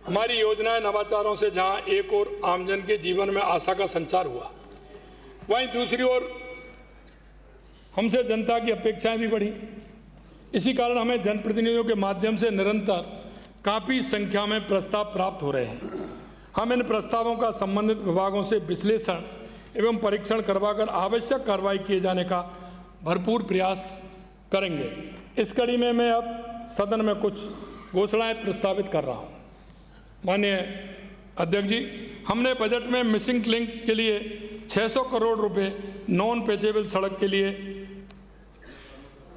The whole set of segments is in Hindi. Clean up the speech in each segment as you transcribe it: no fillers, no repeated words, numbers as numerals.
हमारी योजनाएं नवाचारों से जहां एक और आमजन के जीवन में आशा का संचार हुआ, वहीं दूसरी ओर हमसे जनता की अपेक्षाएं भी बढ़ी। इसी कारण हमें जनप्रतिनिधियों के माध्यम से निरंतर काफ़ी संख्या में प्रस्ताव प्राप्त हो रहे हैं। हम इन प्रस्तावों का संबंधित विभागों से विश्लेषण एवं परीक्षण करवाकर आवश्यक कार्रवाई किए जाने का भरपूर प्रयास करेंगे। इस कड़ी में मैं अब सदन में कुछ घोषणाएं प्रस्तावित कर रहा हूं। माननीय अध्यक्ष जी, हमने बजट में मिसिंग लिंक के लिए 600 करोड़ रुपए, नॉन पेचेबल सड़क के लिए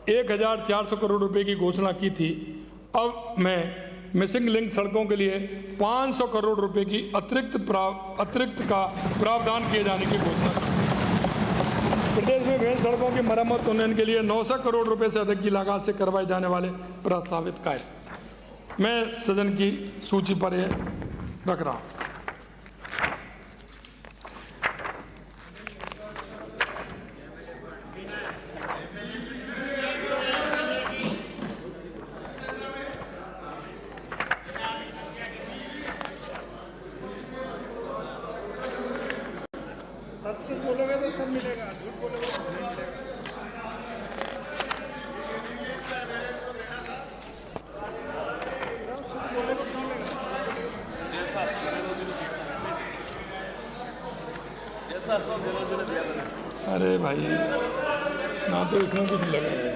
1400 करोड़ रुपए की घोषणा की थी। अब मैं मिसिंग लिंक सड़कों के लिए 500 करोड़ रुपए की अतिरिक्त का प्रावधान किए जाने की घोषणा की। प्रदेश में विभिन्न सड़कों की मरम्मत उन्नयन के लिए 900 करोड़ रुपए से अधिक की लागत से करवाए जाने वाले प्रस्तावित कार्य मैं सदन की सूची पर यह रख रहा हूँ। सच बोलोगे तो सब मिलेगा, झूठ बोलोगे तो नहीं मिलेगा। सच बोलोगे तो नहीं मिलेगा। अरे भाई, ना तो इसमें कुछ लगा है।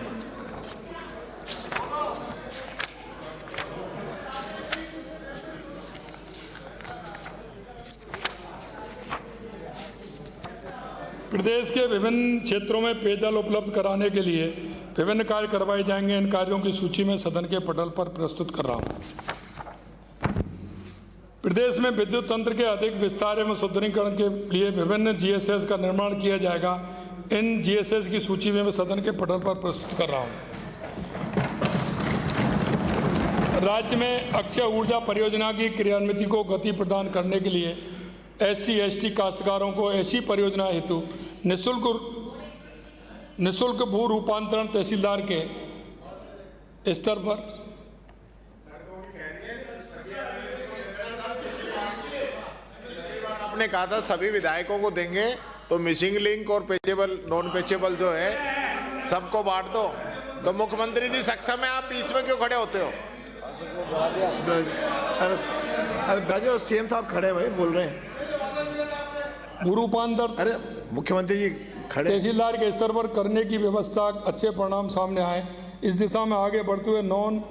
प्रदेश के विभिन्न क्षेत्रों में पेयजल उपलब्ध कराने के लिए विभिन्न कार्य करवाए जाएंगे। इन कार्यों की सूची में सदन के पटल पर प्रस्तुत कर रहा हूं। प्रदेश में विद्युत तंत्र के अधिक विस्तार एवं सुदृढ़ीकरण के लिए विभिन्न जीएसएस का निर्माण किया जाएगा। इन जीएसएस की सूची में मैं सदन के पटल पर प्रस्तुत कर रहा हूं। राज्य में अक्षय ऊर्जा परियोजना की क्रियान्विति को गति प्रदान करने के लिए SC/ST काश्तकारों को ऐसी परियोजना हेतु निःशुल्क भू रूपांतरण तहसीलदार के स्तर पर आपने कहा था सभी विधायकों को देंगे, तो मिसिंग लिंक और पेचेबल नॉन पेचेबल जो है सबको बांट दो। तो मुख्यमंत्री जी सक्षम है, आप बीच में क्यों खड़े होते हो? अरे सीएम साहब खड़े भाई बोल रहे हैं। भू रूपांतर अरे मुख्यमंत्री जी खड़े। तहसीलदार के स्तर पर करने की व्यवस्था अच्छे परिणाम सामने आए। इस दिशा में आगे बढ़ते हुए नॉन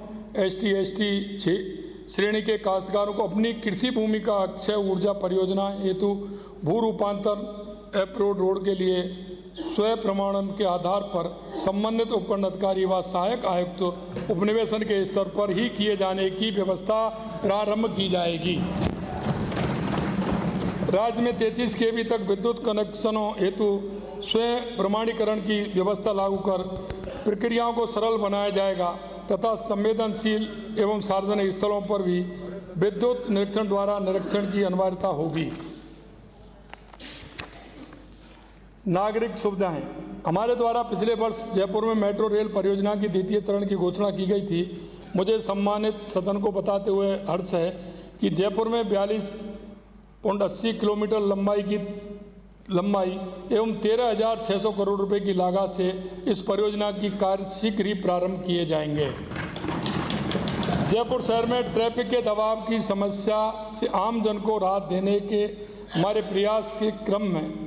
ST/ST श्रेणी के काश्तकारों को अपनी कृषि भूमि का अक्षय ऊर्जा परियोजना हेतु भू रूपांतर अप्रोड रोड के लिए स्वयं प्रमाणन के आधार पर संबंधित उपखंड अधिकारी व सहायक आयुक्त उपनिवेशन के स्तर पर ही किए जाने की व्यवस्था प्रारंभ की जाएगी। राज्य में 33 kV तक विद्युत कनेक्शनों हेतु स्वयं प्रमाणीकरण की व्यवस्था लागू कर प्रक्रियाओं को सरल बनाया जाएगा तथा संवेदनशील एवं सार्वजनिक स्थलों पर भी विद्युत निरीक्षण द्वारा निरीक्षण की अनिवार्यता होगी। नागरिक सुविधाएं, हमारे द्वारा पिछले वर्ष जयपुर में मेट्रो रेल परियोजना की द्वितीय चरण की घोषणा की गई थी। मुझे सम्मानित सदन को बताते हुए हर्ष है कि जयपुर में 42.80 किलोमीटर लंबाई एवं 13,600 करोड़ रुपए की लागत से इस परियोजना की कार्य शीघ्र ही प्रारंभ किए जाएंगे। जयपुर शहर में ट्रैफिक के दबाव की समस्या से आम जन को राहत देने के हमारे प्रयास के क्रम में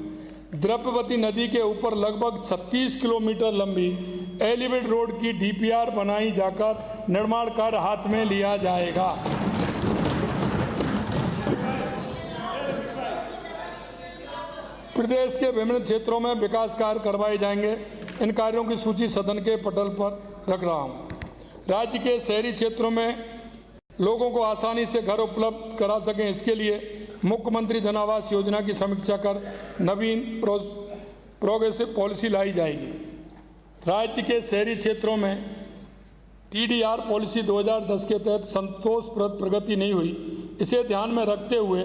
द्रव्यवती नदी के ऊपर लगभग 36 किलोमीटर लंबी एलिवेट रोड की DPR बनाई जाकर निर्माण कार्य हाथ में लिया जाएगा। प्रदेश के विभिन्न क्षेत्रों में विकास कार्य करवाए जाएंगे। इन कार्यों की सूची सदन के पटल पर रख रहा हूं। राज्य के शहरी क्षेत्रों में लोगों को आसानी से घर उपलब्ध करा सकें, इसके लिए मुख्यमंत्री जन आवास योजना की समीक्षा कर नवीन प्रोग्रेसिव पॉलिसी लाई जाएगी। राज्य के शहरी क्षेत्रों में TDR पॉलिसी 2010 के तहत संतोषप्रद प्रगति नहीं हुई। इसे ध्यान में रखते हुए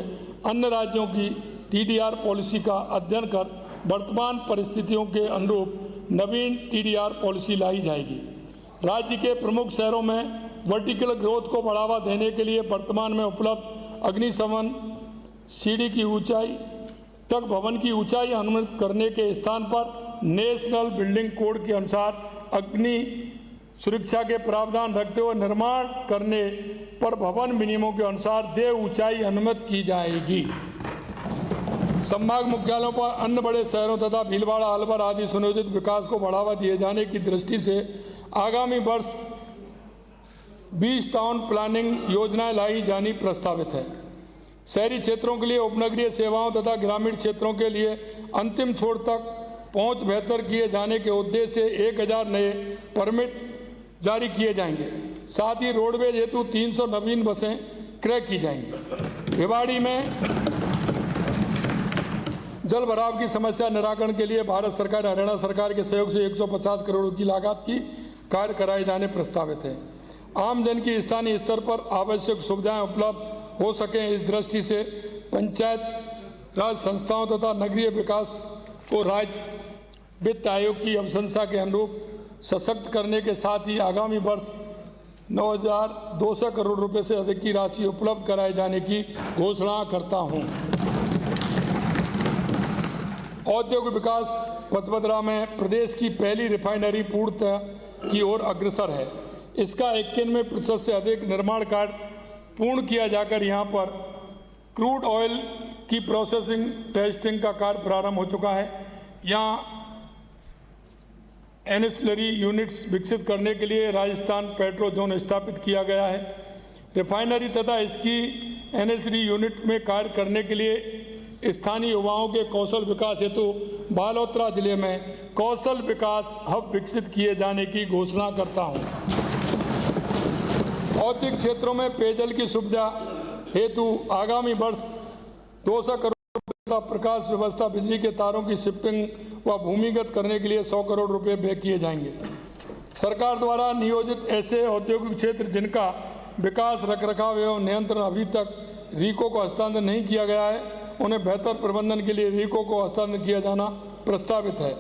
अन्य राज्यों की TDR पॉलिसी का अध्ययन कर वर्तमान परिस्थितियों के अनुरूप नवीन TDR पॉलिसी लाई जाएगी। राज्य के प्रमुख शहरों में वर्टिकल ग्रोथ को बढ़ावा देने के लिए वर्तमान में उपलब्ध अग्निशमन सीढ़ी की ऊंचाई तक भवन की ऊंचाई अनुमति करने के स्थान पर नेशनल बिल्डिंग कोड के अनुसार अग्नि सुरक्षा के प्रावधान रखते हुए निर्माण करने पर भवन नियमों के अनुसार देय ऊंचाई अनुमति की जाएगी। संभाग मुख्यालयों पर अन्य बड़े शहरों तथा भीलवाड़ा, अलवर आदि सुनियोजित विकास को बढ़ावा दिए जाने की दृष्टि से आगामी वर्ष 20 टाउन प्लानिंग योजनाएं लाई जानी प्रस्तावित है। शहरी क्षेत्रों के लिए उपनगरीय सेवाओं तथा ग्रामीण क्षेत्रों के लिए अंतिम छोर तक पहुंच बेहतर किए जाने के उद्देश्य से 1000 नए परमिट जारी किए जाएंगे। साथ ही रोडवेज हेतु 300 नवीन बसें क्रय की जाएंगी। भिवाड़ी में जल भराव की समस्या निराकरण के लिए भारत सरकार हरियाणा सरकार के सहयोग से 150 करोड़ की लागत की कार्य कराए जाने प्रस्तावित है। आम जन की स्थानीय स्तर पर आवश्यक सुविधाएं उपलब्ध हो सकें, इस दृष्टि से पंचायत राज संस्थाओं तथा नगरीय विकास को राज्य वित्त आयोग की अनुशंसा के अनुरूप सशक्त करने के साथ ही आगामी वर्ष 9,200 करोड़ रुपए से अधिक की राशि उपलब्ध कराए जाने की घोषणा करता हूं। औद्योगिक विकास पचपदरा में प्रदेश की पहली रिफाइनरी पूर्णतः की ओर अग्रसर है। इसका 91% से अधिक निर्माण कार्य पूर्ण किया जाकर यहां पर क्रूड ऑयल की प्रोसेसिंग टेस्टिंग का कार्य प्रारंभ हो चुका है। यहां एनएसलरी यूनिट्स विकसित करने के लिए राजस्थान पेट्रो जोन स्थापित किया गया है। रिफाइनरी तथा इसकी एनएसलरी यूनिट में कार्य करने के लिए स्थानीय युवाओं के कौशल विकास हेतु बालोतरा जिले में कौशल विकास हब विकसित किए जाने की घोषणा करता हूं। औद्योगिक क्षेत्रों में पेयजल की सुविधा हेतु आगामी वर्ष 200 करोड़ तथा प्रकाश व्यवस्था, बिजली के तारों की शिफ्टिंग व भूमिगत करने के लिए 100 करोड़ रुपए व्यय किए जाएंगे। सरकार द्वारा नियोजित ऐसे औद्योगिक क्षेत्र जिनका विकास, रखरखाव एवं नियंत्रण अभी तक रीको को हस्तांतर नहीं किया गया है, उन्हें बेहतर प्रबंधन के लिए रीको को हस्तांतरित किया जाना प्रस्तावित है।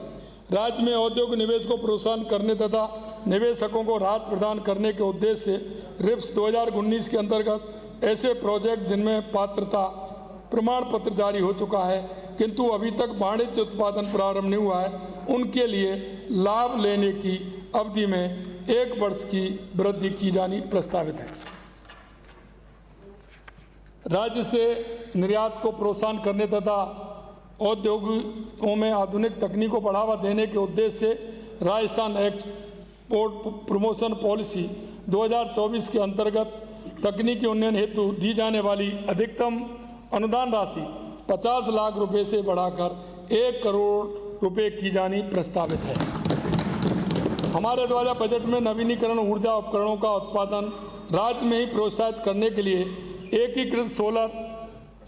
राज्य में औद्योगिक निवेश को प्रोत्साहन करने तथा निवेशकों को राहत प्रदान करने के उद्देश्य से रिप्स 2019 के अंतर्गत ऐसे प्रोजेक्ट जिनमें पात्रता प्रमाण पत्र जारी हो चुका है किंतु अभी तक वाणिज्य उत्पादन प्रारंभ नहीं हुआ है, उनके लिए लाभ लेने की अवधि में 1 वर्ष की वृद्धि की जानी प्रस्तावित है। राज्य से निर्यात को प्रोत्साहन करने तथा औद्योगिकों में आधुनिक तकनीक को बढ़ावा देने के उद्देश्य से राजस्थान एक्सपोर्ट प्रमोशन पॉलिसी 2024 के अंतर्गत तकनीकी उन्नयन हेतु दी जाने वाली अधिकतम अनुदान राशि 50 लाख रुपए से बढ़ाकर 1 करोड़ रुपए की जानी प्रस्तावित है। हमारे द्वारा बजट में नवीनीकरण ऊर्जा उपकरणों का उत्पादन राज्य में ही प्रोत्साहित करने के लिए एकीकृत सोलर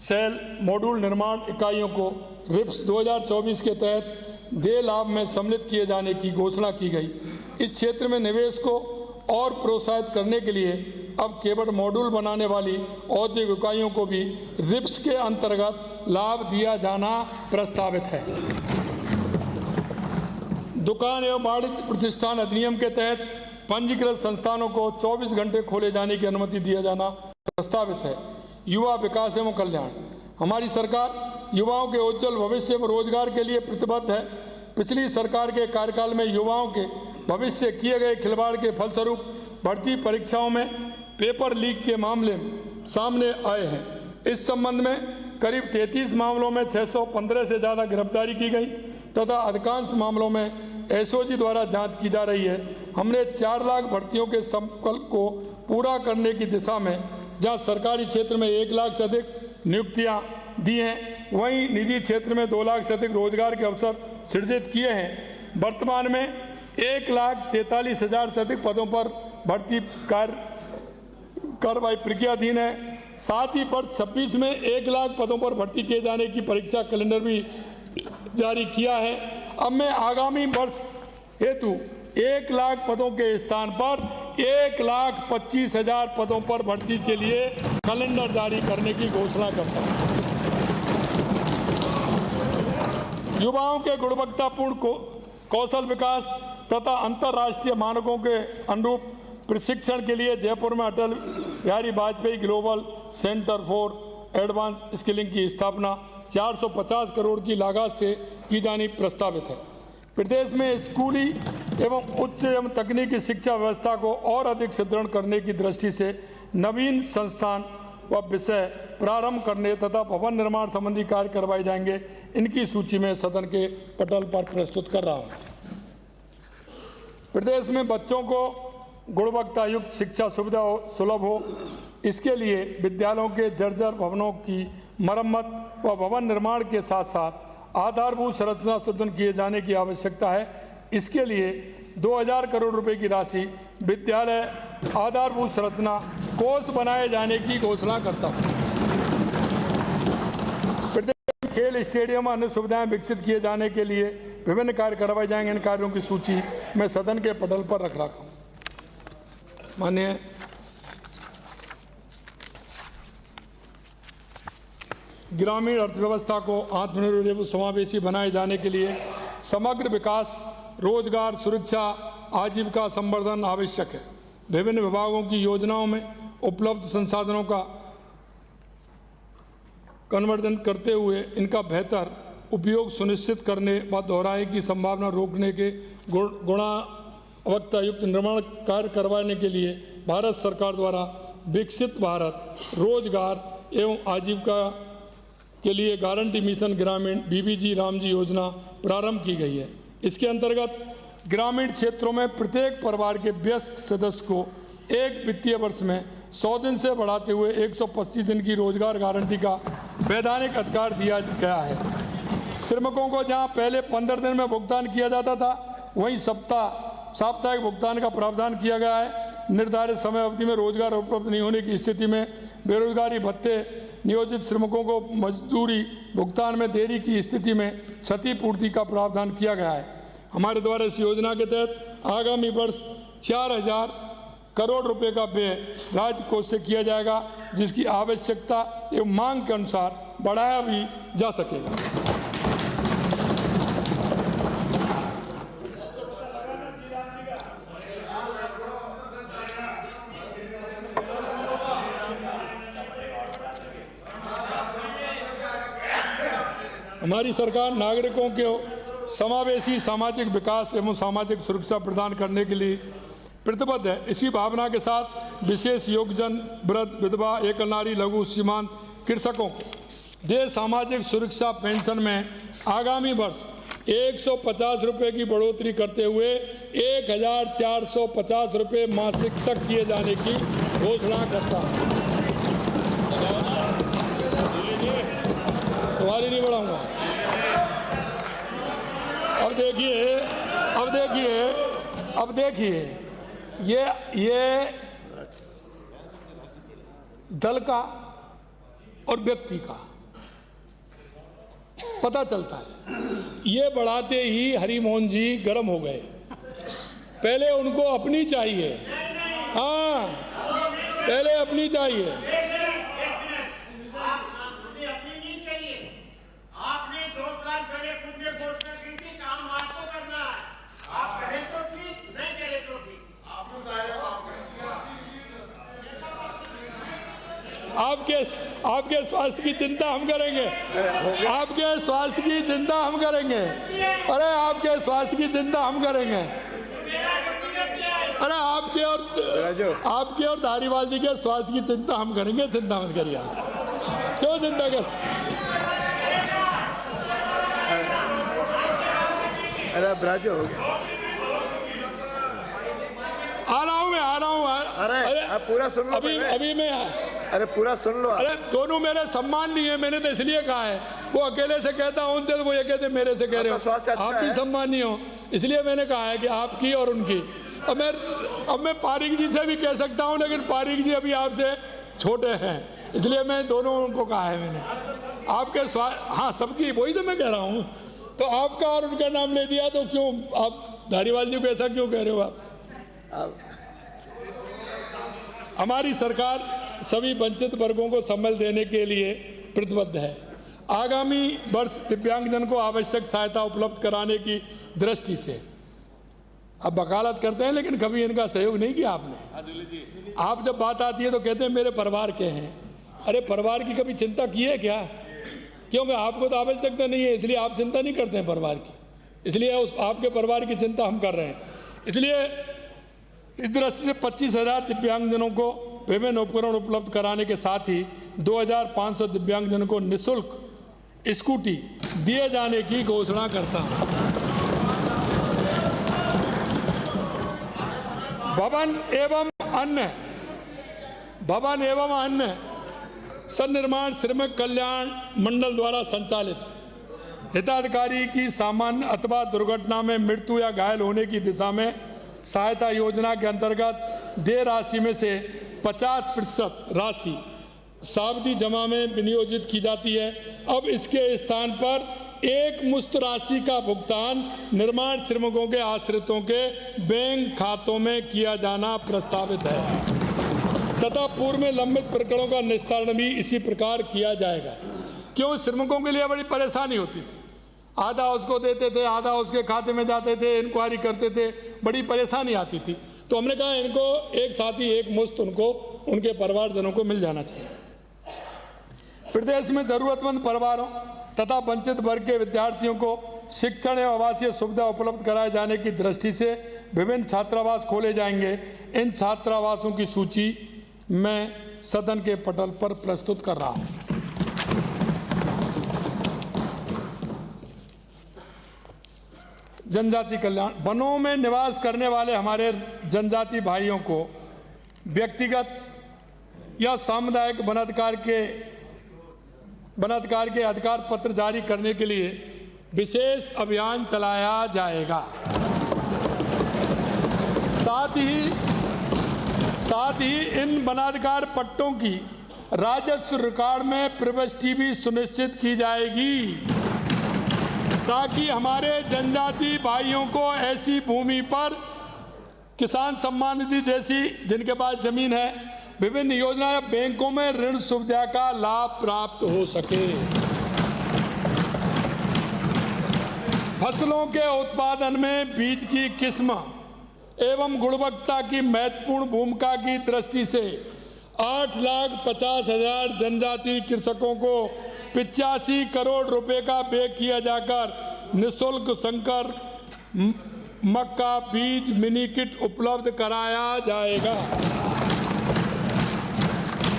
सेल मॉड्यूल निर्माण इकाइयों को रिप्स 2024 के तहत देय लाभ में सम्मिलित किए जाने की घोषणा की गई। इस क्षेत्र में निवेश को और प्रोत्साहित करने के लिए अब केवल मॉड्यूल बनाने वाली औद्योगिक इकाइयों को भी रिप्स के अंतर्गत लाभ दिया जाना प्रस्तावित है। दुकान एवं वाणिज्य प्रतिष्ठान अधिनियम के तहत पंजीकृत संस्थानों को 24 घंटे खोले जाने की अनुमति दिया जाना प्रस्तावित है। युवा विकास एवं कल्याण, हमारी सरकार युवाओं के उज्जवल भविष्य व रोजगार के लिए प्रतिबद्ध है। पिछली सरकार के कार्यकाल में युवाओं के भविष्य किए गए खिलवाड़ के फलस्वरूप भर्ती परीक्षाओं में पेपर लीक के मामले सामने आए हैं। इस संबंध में करीब 33 मामलों में 615 से ज़्यादा गिरफ्तारी की गई तथा अधिकांश मामलों में एसओजी द्वारा जांच की जा रही है। हमने 4 लाख भर्तियों के संकल्प को पूरा करने की दिशा में जहां सरकारी क्षेत्र में 1 लाख से अधिक नियुक्तियां दी हैं, वहीं निजी क्षेत्र में 2 लाख से अधिक रोजगार के अवसर सृजित किए हैं। वर्तमान में 1,43,000 से अधिक पदों पर भर्ती कार्रवाई प्रक्रियाधीन है। साथ ही वर्ष 26 में 1 लाख पदों पर भर्ती किए जाने की परीक्षा कैलेंडर भी जारी किया है। अब मैं आगामी वर्ष हेतु 1 लाख पदों के स्थान पर 1,25,000 पदों पर भर्ती के लिए कैलेंडर जारी करने की घोषणा करता हूं। युवाओं के गुणवत्तापूर्ण कौशल विकास तथा अंतर्राष्ट्रीय मानकों के अनुरूप प्रशिक्षण के लिए जयपुर में Atal Bihari Vajpayee global centre for advance skilling की स्थापना 450 करोड़ की लागत से की जानी प्रस्तावित है। प्रदेश में स्कूली एवं उच्च एवं तकनीकी शिक्षा व्यवस्था को और अधिक सुदृढ़ करने की दृष्टि से नवीन संस्थान व विषय प्रारंभ करने तथा भवन निर्माण संबंधी कार्य करवाए जाएंगे। इनकी सूची में सदन के पटल पर प्रस्तुत कर रहा हूँ। प्रदेश में बच्चों को गुणवत्ता युक्त शिक्षा सुविधा सुलभ हो, इसके लिए विद्यालयों के जर्जर भवनों की मरम्मत व भवन निर्माण के साथ साथ आधारभूत संरचना सुदृढ़ किए जाने की आवश्यकता है। इसके लिए 2000 करोड़ रुपए की राशि विद्यालय आधारभूत संरचना कोष बनाए जाने की घोषणा करता हूँ। प्रदेश में खेल स्टेडियम अन्य सुविधाएं विकसित किए जाने के लिए विभिन्न कार्य करवाए जाएंगे। इन कार्यों की सूची मैं सदन के पटल पर रख रखा हूँ। माननीय ग्रामीण अर्थव्यवस्था को आत्मनिर्भर एवं समावेशी बनाए जाने के लिए समग्र विकास, रोजगार, सुरक्षा, आजीविका संवर्धन आवश्यक है। विभिन्न विभागों की योजनाओं में उपलब्ध संसाधनों का कन्वर्जन करते हुए इनका बेहतर उपयोग सुनिश्चित करने व दोहराए की संभावना रोकने के गुणवत्ता युक्त निर्माण कार्य करवाने के लिए भारत सरकार द्वारा विकसित भारत रोजगार एवं आजीविका के लिए गारंटी मिशन ग्रामीण बीबीजी रामजी योजना प्रारंभ की गई है। इसके अंतर्गत ग्रामीण क्षेत्रों में प्रत्येक परिवार के वयस्क सदस्य को एक वित्तीय वर्ष में 100 दिन से बढ़ाते हुए 125 दिन की रोजगार गारंटी का वैधानिक अधिकार दिया गया है। श्रमिकों को जहां पहले 15 दिन में भुगतान किया जाता था, वहीं साप्ताहिक भुगतान का प्रावधान किया गया है। निर्धारित समय अवधि में रोजगार उपलब्ध नहीं होने की स्थिति में बेरोजगारी भत्ते, नियोजित श्रमिकों को मजदूरी भुगतान में देरी की स्थिति में क्षतिपूर्ति का प्रावधान किया गया है। हमारे द्वारा इस योजना के तहत आगामी वर्ष 4000 करोड़ रुपए का व्यय राज्य कोष से किया जाएगा, जिसकी आवश्यकता एवं मांग के अनुसार बढ़ाया भी जा सकेगा। हमारी सरकार नागरिकों के समावेशी सामाजिक विकास एवं सामाजिक सुरक्षा प्रदान करने के लिए प्रतिबद्ध है। इसी भावना के साथ विशेष योगजन, वृद्ध, विधवा, एकल नारी, लघु सीमांत कृषकों को देय सामाजिक सुरक्षा पेंशन में आगामी वर्ष 150 रुपये की बढ़ोतरी करते हुए 1450 रुपये मासिक तक किए जाने की घोषणा करता हूँ। तुम्हारी नहीं बढ़ाऊंगा। अब देखिए ये दल का और व्यक्ति का पता चलता है। ये बढ़ाते ही हरिमोहन जी गर्म हो गए। पहले उनको अपनी चाहिए, हाँ पहले अपनी चाहिए। आपके स्वास्थ्य की चिंता हम करेंगे, आपके स्वास्थ्य की चिंता हम करेंगे। अरे आपके स्वास्थ्य की चिंता हम करेंगे। अरे आपके और धारीवाल जी के स्वास्थ्य की चिंता हम करेंगे। चिंता मत करिए आप। क्यों चिंता कर? अरे ब्राजो हो गया। आ रहा हूँ। अरे आप पूरा सुन लो। अभी मैं अरे पूरा सुन लो। अरे दोनों मेरे सम्मान नहीं है, मैंने तो इसलिए कहा है। वो अकेले से कहता हूँ तो वो ये कहते मेरे से कह रहे हो, आप भी सम्मान नहीं हो, इसलिए मैंने कहा है कि आपकी और उनकी। अब मैं पारिक जी से भी कह सकता हूँ, लेकिन पारिक जी अभी आपसे छोटे हैं, इसलिए मैं दोनों को कहा है मैंने। आपके हाँ सबकी, वही तो मैं कह रहा हूँ। तो आपका और उनका नाम ले दिया तो क्यों आप धारीवाल जी को ऐसा क्यों कह रहे हो आप? हमारी सरकार सभी वंचित वर्गों को सम्मान देने के लिए प्रतिबद्ध है। आगामी वर्ष दिव्यांगजन को आवश्यक सहायता उपलब्ध कराने की दृष्टि से अब वकालत करते हैं, लेकिन कभी इनका सहयोग नहीं किया आपने। आप जब बात आती है तो कहते हैं मेरे परिवार के हैं। अरे परिवार की कभी चिंता की है क्या? क्योंकि आपको तो आवश्यकता नहीं है, इसलिए आप चिंता नहीं करते हैं परिवार की, इसलिए उस आपके परिवार की चिंता हम कर रहे हैं। इसलिए इस दृष्टि से 25,000 दिव्यांगजनों को विभिन्न उपकरण उपलब्ध कराने के साथ ही 2,500 दिव्यांगजनों को निःशुल्क स्कूटी दिए जाने की घोषणा करता हूं। भवन एवं अन्य सन्निर्माण श्रमिक कल्याण मंडल द्वारा संचालित हिताधिकारी की सामान्य अथवा दुर्घटना में मृत्यु या घायल होने की दिशा में सहायता योजना के अंतर्गत देय राशि में से 50% राशि सावधि जमा में विनियोजित की जाती है। अब इसके स्थान पर एक मुश्त राशि का भुगतान निर्माण श्रमिकों के आश्रितों के बैंक खातों में किया जाना प्रस्तावित है तथा पूर्व में लंबित प्रकरणों का निस्तारण भी इसी प्रकार किया जाएगा। क्यों? श्रमिकों के लिए बड़ी परेशानी होती थी, आधा उसको देते थे, आधा उसके खाते में जाते थे, इंक्वायरी करते थे, बड़ी परेशानी आती थी। तो हमने कहा इनको एक साथ ही एक मुश्त उनको उनके परिवारजनों को मिल जाना चाहिए। प्रदेश में जरूरतमंद परिवारों तथा वंचित वर्ग के विद्यार्थियों को शिक्षण एवं आवासीय सुविधा उपलब्ध कराए जाने की दृष्टि से विभिन्न छात्रावास खोले जाएंगे। इन छात्रावासों की सूची मैं सदन के पटल पर प्रस्तुत कर रहा हूं। जनजाति कल्याण, वनों में निवास करने वाले हमारे जनजाति भाइयों को व्यक्तिगत या सामुदायिक वनाधिकार के अधिकार पत्र जारी करने के लिए विशेष अभियान चलाया जाएगा। साथ ही इन वनाधिकार पट्टों की राजस्व रिकॉर्ड में प्रविष्टि भी सुनिश्चित की जाएगी ताकि हमारे जनजाति भाइयों को ऐसी भूमि पर किसान सम्मान निधि जैसी जिनके पास जमीन है, विभिन्न योजना या बैंकों में ऋण सुविधा का लाभ प्राप्त हो सके। फसलों के उत्पादन में बीज की किस्म एवं गुणवत्ता की महत्वपूर्ण भूमिका की दृष्टि से 8,50,000 जनजाति कृषकों को 85 करोड़ रुपए का व्यय किया जाकर निःशुल्क संकर मक्का बीज मिनी किट उपलब्ध कराया जाएगा।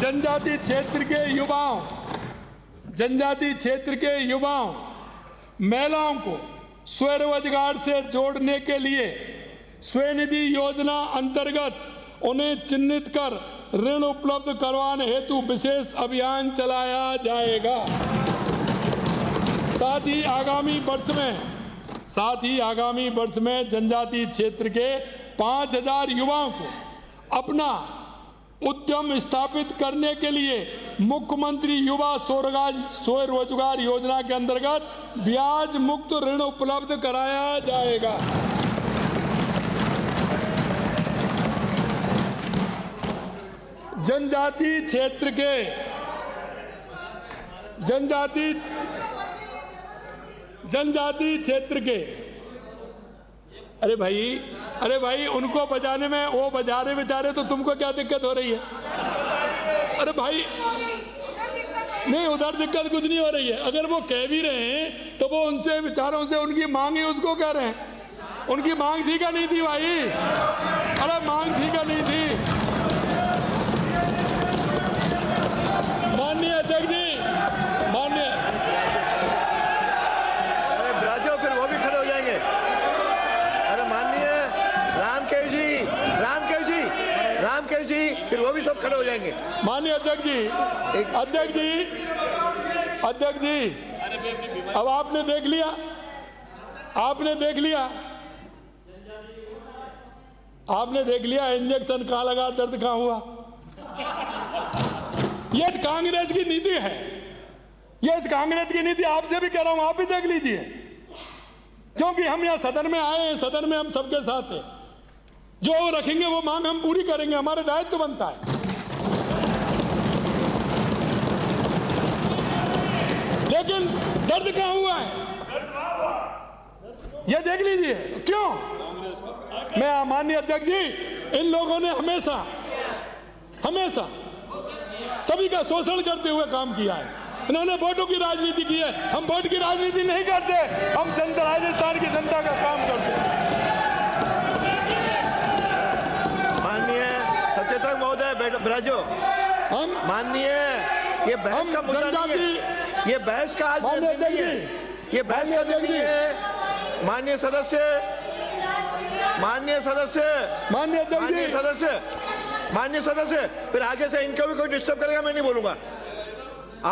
जनजाति क्षेत्र के युवाओं महिलाओं को स्वरोजगार से जोड़ने के लिए स्वनिधि योजना अंतर्गत उन्हें चिन्हित कर ऋण उपलब्ध करवाने हेतु विशेष अभियान चलाया जाएगा। साथ ही आगामी वर्ष में जनजाति क्षेत्र के 5,000 युवाओं को अपना उद्यम स्थापित करने के लिए मुख्यमंत्री युवा स्वरोजगार योजना के अंतर्गत ब्याज मुक्त ऋण उपलब्ध कराया जाएगा। जनजाति क्षेत्र के अरे भाई उनको बजाने में वो बजा रहे बेचारे, तो तुमको क्या दिक्कत हो रही है? अरे भाई नहीं, उधर दिक्कत कुछ नहीं हो रही है। अगर वो कह भी रहे हैं तो वो उनसे विचारों से उनकी मांग है, उसको कह रहे हैं। उनकी मांग थी क्या नहीं थी भाई? अरे मांग थी क्या नहीं थी? माननीय अध्यक्ष जी, अरे ब्राजो, फिर वो भी खड़े हो जाएंगे। अरे माननीय रामकेश जी, फिर वो भी सब खड़े हो जाएंगे। माननीय अध्यक्ष जी, अब आपने देख लिया इंजेक्शन कहाँ लगा, दर्द कहाँ हुआ। ये कांग्रेस की नीति है, आपसे भी कह रहा हूं, आप भी देख लीजिए। क्योंकि हम यहाँ सदन में आए हैं, सदन में हम सबके साथ हैं। जो रखेंगे वो मांग हम पूरी करेंगे, हमारा दायित्व बनता है। लेकिन दर्द कहाँ हुआ है ये देख लीजिए। क्यों? मैं माननीय अध्यक्ष जी, इन लोगों ने हमेशा सभी का शोषण करते हुए काम किया है। इन्होंने वोटों की राजनीति की है। हम वोट की राजनीति नहीं करते, हम जनता, राजस्थान की जनता का काम करते हैं। माननीय सचेतक महोदय ब्राजो, हम माननीय ये बहस का मुद्दा नहीं है, ये बहस का आज दिन नहीं है, ये बहस का दिन नहीं है। माननीय सदस्य, फिर आगे से इनको भी कोई डिस्टर्ब करेगा, मैं नहीं बोलूंगा।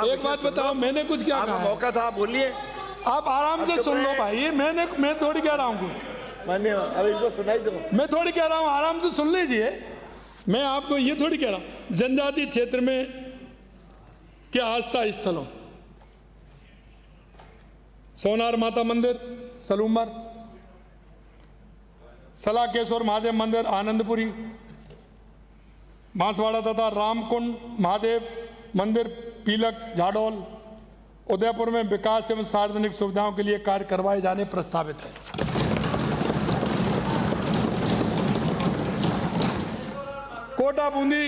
एक बात बताओ, मैंने कुछ क्या कहा? मौका था, बोलिए। आप आराम से सुन लो भाई, मैं थोड़ी कह रहा हूँ, माननीय अब इनको सुनाई दो। मैं थोड़ी कह रहा हूँ, आराम से सुन लीजिए। मैं आपको ये थोड़ी कह रहा हूँ, जनजाति क्षेत्र में के आस्था स्थलों, सोनार माता मंदिर सलूमर, सलाकेश्वर महादेव मंदिर आनंदपुरी, बांसवाड़ा तथा रामकुंड महादेव मंदिर पीलक झाडोल, उदयपुर में विकास एवं सार्वजनिक सुविधाओं के लिए कार्य करवाए जाने प्रस्तावित है। कोटा बूंदी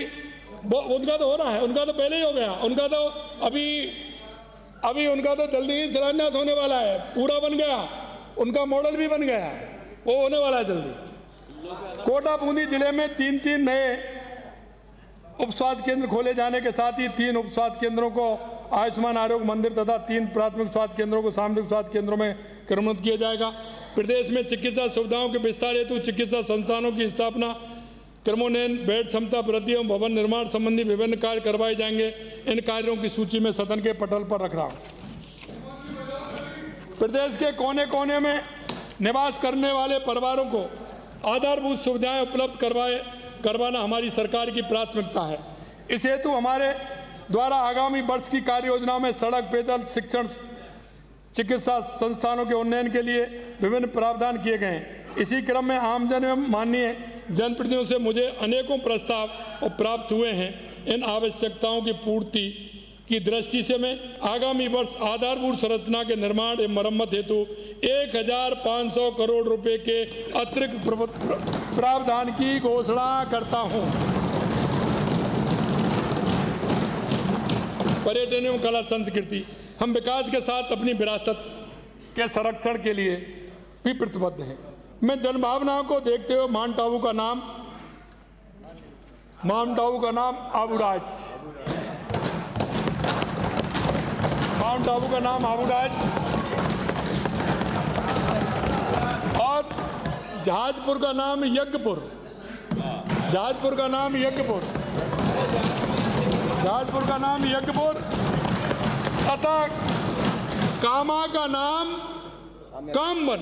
उनका तो हो रहा है, उनका तो पहले ही हो गया, उनका तो अभी उनका तो जल्दी ही शिलान्यास होने वाला है, पूरा बन गया, उनका मॉडल भी बन गया, वो होने वाला है जल्दी। कोटा बूंदी जिले में 3 नए उप स्वास्थ्य केंद्र खोले जाने के साथ ही 3 उप स्वास्थ्य केंद्रों को आयुष्मान आरोग्य मंदिर तथा 3 प्राथमिक स्वास्थ्य केंद्रों को सामुदायिक स्वास्थ्य केंद्रों में क्रमबद्ध किया जाएगा। प्रदेश में चिकित्सा सुविधाओं के विस्तार हेतु चिकित्सा संस्थानों की स्थापना, क्रमोन्नयन, बेड क्षमता वृद्धि एवं भवन निर्माण संबंधी विभिन्न कार्य करवाए जाएंगे। इन कार्यों की सूची में सदन के पटल पर रख रहा हूं। प्रदेश के कोने कोने में निवास करने वाले परिवारों को आधारभूत सुविधाएं उपलब्ध करवाना हमारी सरकार की प्राथमिकता है। इस हेतु हमारे द्वारा आगामी वर्ष की कार्य योजनाओं में सड़क, पेयजल, शिक्षण, चिकित्सा संस्थानों के उन्नयन के लिए विभिन्न प्रावधान किए गए हैं। इसी क्रम में आमजन एवं माननीय जनप्रतिनिधियों से मुझे अनेकों प्रस्ताव प्राप्त हुए हैं। इन आवश्यकताओं की पूर्ति की दृष्टि से मैं आगामी वर्ष आधारभूत संरचना के निर्माण एवं मरम्मत हेतु 1500 करोड़ रुपए के अतिरिक्त प्रावधान की घोषणा करता हूं। पर्यटन एवं कला संस्कृति, हम विकास के साथ अपनी विरासत के संरक्षण के लिए भी प्रतिबद्ध हैं। मैं जनभावनाओं को देखते हुए माउंट आबू का नाम आबूराज, माउंट आबू का नाम आबूराज और जहाजपुर का नाम यज्ञपुर, जहाजपुर का नाम यज्ञपुर तथा कामा का नाम कामवन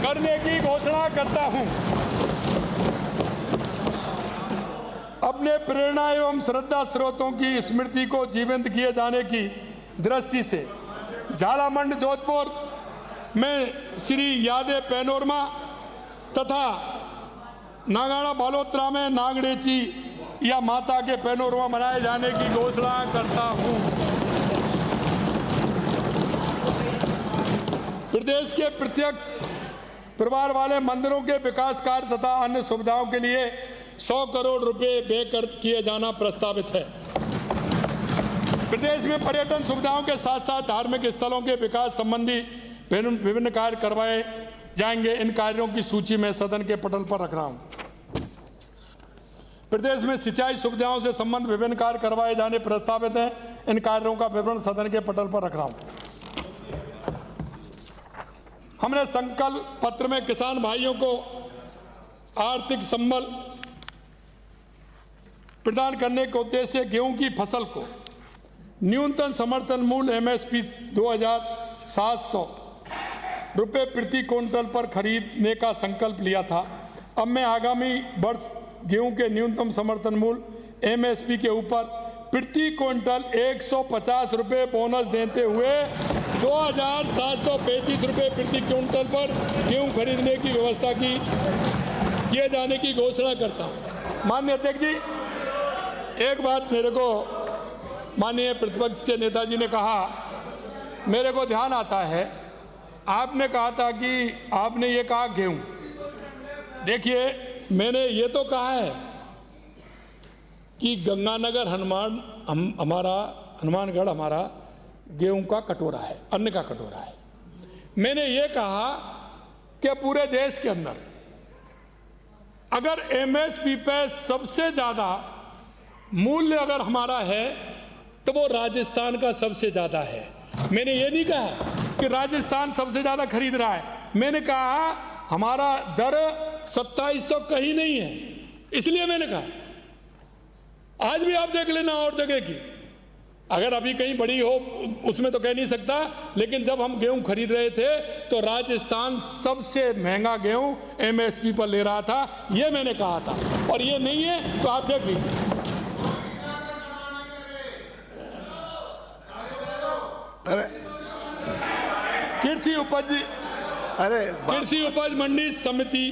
करने की घोषणा करता हूं। अपने प्रेरणा एवं श्रद्धा स्रोतों की स्मृति को जीवंत किए जाने की दृष्टि से झालामंड जोधपुर में श्री यादे पैनोरमा तथा नागाड़ा बालोत्रा में नागड़ेची या माता के पैनोरमा मनाए जाने की घोषणा करता हूं। प्रदेश के प्रत्यक्ष प्रभार वाले मंदिरों के विकास कार्य तथा अन्य सुविधाओं के लिए 100 करोड़ रुपए व्यय किए जाना प्रस्तावित है। प्रदेश में पर्यटन सुविधाओं के साथ साथ धार्मिक स्थलों के विकास संबंधी विभिन्न कार्य करवाए जाएंगे। इन कार्यों की सूची में सदन के पटल पर रख रहा हूं। प्रदेश में सिंचाई सुविधाओं से संबंधित विभिन्न कार्य करवाए जाने प्रस्तावित हैं। इन कार्यों का विवरण सदन के पटल पर रख रहा हूं। हमने संकल्प पत्र में किसान भाइयों को आर्थिक संबल प्रदान करने के उद्देश्य से गेहूं की फसल को न्यूनतम समर्थन मूल्य एमएसपी 2700 रुपये प्रति क्विंटल पर खरीदने का संकल्प लिया था। अब मैं आगामी वर्ष गेहूं के न्यूनतम समर्थन मूल्य एमएसपी के ऊपर प्रति क्विंटल 150 रुपये बोनस देते हुए 2735 रुपये प्रति क्विंटल पर गेहूं खरीदने की व्यवस्था किए जाने की घोषणा करता हूं। माननीय अध्यक्ष जी, एक बात मेरे को माननीय प्रतिपक्ष के नेताजी ने कहा, मेरे को ध्यान आता है, आपने कहा था कि आपने ये कहा गेहूं। देखिए, मैंने ये तो कहा है कि गंगानगर हनुमानगढ़ हमारा गेहूं का कटोरा है, अन्न का कटोरा है। मैंने ये कहा कि पूरे देश के अंदर अगर एमएसपी पे सबसे ज़्यादा मूल्य अगर हमारा है तो वो राजस्थान का सबसे ज़्यादा है। मैंने ये नहीं कहा कि राजस्थान सबसे ज़्यादा खरीद रहा है, मैंने कहा हमारा दर 2700 कहीं नहीं है। इसलिए मैंने कहा आज भी आप देख लेना और जगह की, अगर अभी कहीं बड़ी हो उसमें तो कह नहीं सकता, लेकिन जब हम गेहूं खरीद रहे थे तो राजस्थान सबसे महंगा गेहूं एमएसपी पर ले रहा था, ये मैंने कहा था। और ये नहीं है तो आप देख लीजिए। अरे कृषि उपज मंडी समिति,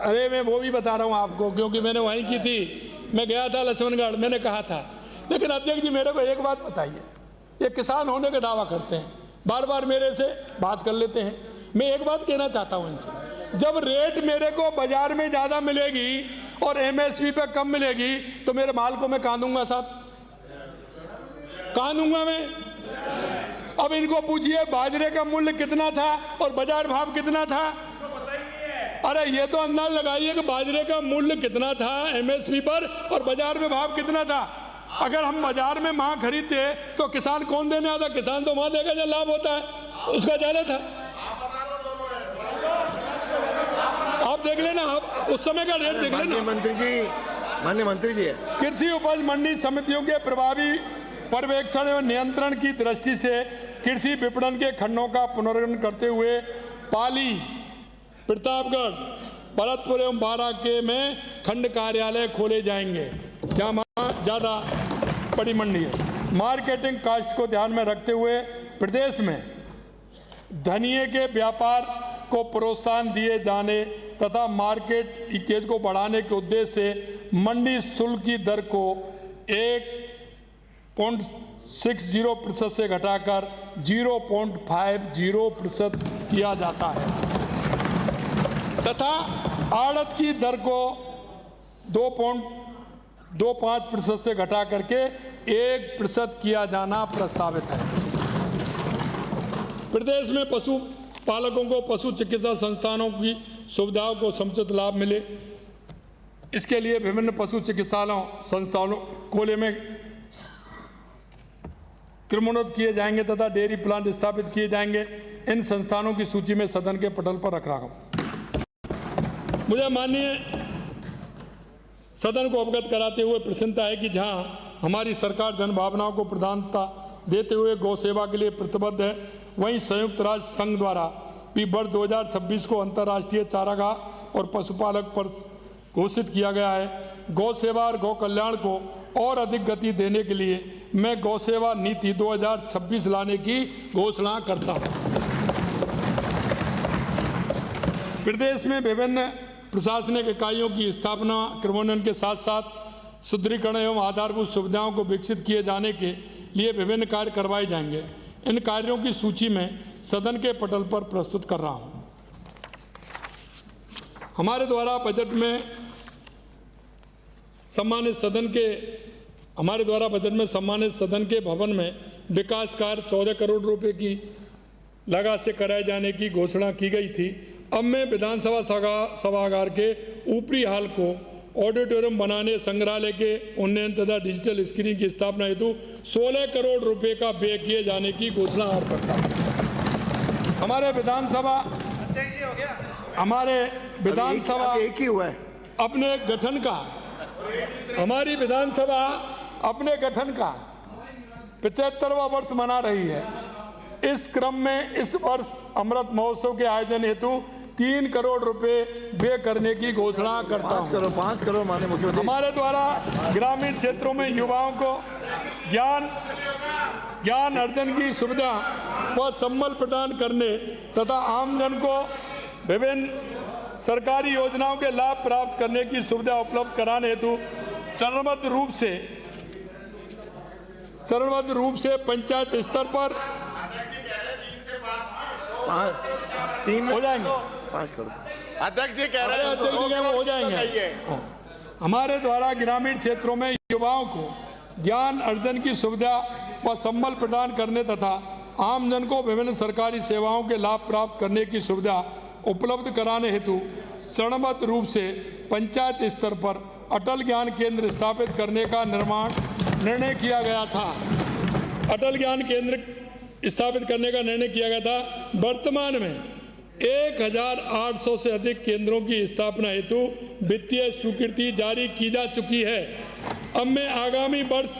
अरे मैं वो भी बता रहा हूं आपको क्योंकि मैंने वहीं की थी, मैं गया था लक्ष्मणगढ़, मैंने कहा था। लेकिन अध्यक्ष जी मेरे को एक बात बताइए, ये किसान होने का दावा करते हैं, बार बार मेरे से बात कर लेते हैं। मैं एक बात कहना चाहता हूं इनसे, जब रेट मेरे को बाजार में ज़्यादा मिलेगी और एमएसपी पे कम मिलेगी तो मेरे माल को मैं कहाँ दूंगा साहब, कहाँ दूंगा मैं? अब इनको पूछिए बाजरे का मूल्य कितना था और बाजार भाव कितना था। अरे ये तो अंदाज लगाइए कि बाजरे का मूल्य कितना था एमएसपी पर और बाजार में भाव कितना था। अगर हम बाजार में वहां खरीदते तो किसान कौन देने आता? किसान तो वहां देगा जब लाभ होता है, उसका ज्यादा था। आप देख लेना, आप उस समय का रेट देख लेना। माननीय मंत्री जी, कृषि उपज मंडी समितियों के प्रभावी पर्यवेक्षण एवं नियंत्रण की दृष्टि से कृषि विपणन के खंडों का पुनर्गठन करते हुए पाली, प्रतापगढ़, भरतपुर एवं बारा के में खंड कार्यालय खोले जाएंगे जहाँ ज़्यादा बड़ी मंडी है। मार्केटिंग कास्ट को ध्यान में रखते हुए प्रदेश में धनिये के व्यापार को प्रोत्साहन दिए जाने तथा मार्केट इकेज को बढ़ाने के उद्देश्य से मंडी शुल्क की दर को 1.60% से घटाकर 0.50% किया जाता है तथा आड़त की दर को 2.25% से घटा करके 1% किया जाना प्रस्तावित है। प्रदेश में पशु पालकों को पशु चिकित्सा संस्थानों की सुविधाओं को समुचित लाभ मिले, इसके लिए विभिन्न पशु चिकित्सालयों संस्थानों खोले में क्रमोन्नत किए जाएंगे तथा डेयरी प्लांट स्थापित किए जाएंगे। इन संस्थानों की सूची में सदन के पटल पर रख रहा हूं। मुझे माननीय सदन को अवगत कराते हुए प्रसन्नता है कि जहां हमारी सरकार जनभावनाओं को प्रधानता देते हुए गौ सेवा के लिए प्रतिबद्ध है, वहीं संयुक्त राष्ट्र संघ द्वारा भी वर्ष 2026 को अंतर्राष्ट्रीय चारागाह और पशुपालक वर्ष घोषित किया गया है। गौ सेवा और गौ कल्याण को और अधिक गति देने के लिए मैं गौ सेवा नीति 2026 लाने की घोषणा करता हूं। प्रदेश में विभिन्न प्रशासनिक इकाइयों की स्थापना क्रमोन्नयन के साथ साथ सुदृढ़ीकरण एवं आधारभूत सुविधाओं को विकसित किए जाने के लिए विभिन्न कार्य करवाए जाएंगे। इन कार्यों की सूची में सदन के पटल पर प्रस्तुत कर रहा हूं। हमारे द्वारा बजट में सम्मानित सदन के भवन में विकास कार्य 14 करोड़ रुपए की लागत से कराए जाने की घोषणा की गई थी। अब मैं विधानसभा सभागार के ऊपरी हाल को ऑडिटोरियम बनाने, संग्रहालय के उन्नयन तथा डिजिटल स्क्रीन की स्थापना हेतु 16 करोड़ रुपए का व्यय किए जाने की घोषणा और करता हूं। हमारे विधानसभा एक ही हुआ है अपने गठन का, हमारी विधानसभा अपने गठन का 75वां वर्ष मना रही है। इस क्रम में इस वर्ष अमृत महोत्सव के आयोजन हेतु 3 करोड़ रुपए व्यय करने की घोषणा करता हूं। 5 करोड़ माननीय मुख्यमंत्री। हमारे द्वारा ग्रामीण क्षेत्रों में युवाओं को ज्ञान अर्जन की सुविधा व संबल प्रदान करने तथा आमजन को विभिन्न सरकारी योजनाओं के लाभ प्राप्त करने की सुविधा उपलब्ध कराने हेतु चरणबद्ध रूप से पंचायत स्तर पर 3 हो जाएंगे। 5 करोड़ अध्यक्ष जी कह रहे हैं हो जाएंगे। हमारे द्वारा ग्रामीण क्षेत्रों में युवाओं को ज्ञान अर्जन की सुविधा व संबल प्रदान करने तथा आमजन को विभिन्न सरकारी सेवाओं के लाभ प्राप्त करने की सुविधा उपलब्ध कराने हेतु चरणबद्ध रूप से पंचायत स्तर पर अटल ज्ञान केंद्र स्थापित करने का निर्णय किया गया था। अटल ज्ञान केंद्र स्थापित करने का निर्णय किया गया था। वर्तमान में 1800 से अधिक केंद्रों की स्थापना हेतु वित्तीय स्वीकृति जारी की जा चुकी है। अब मैं आगामी वर्ष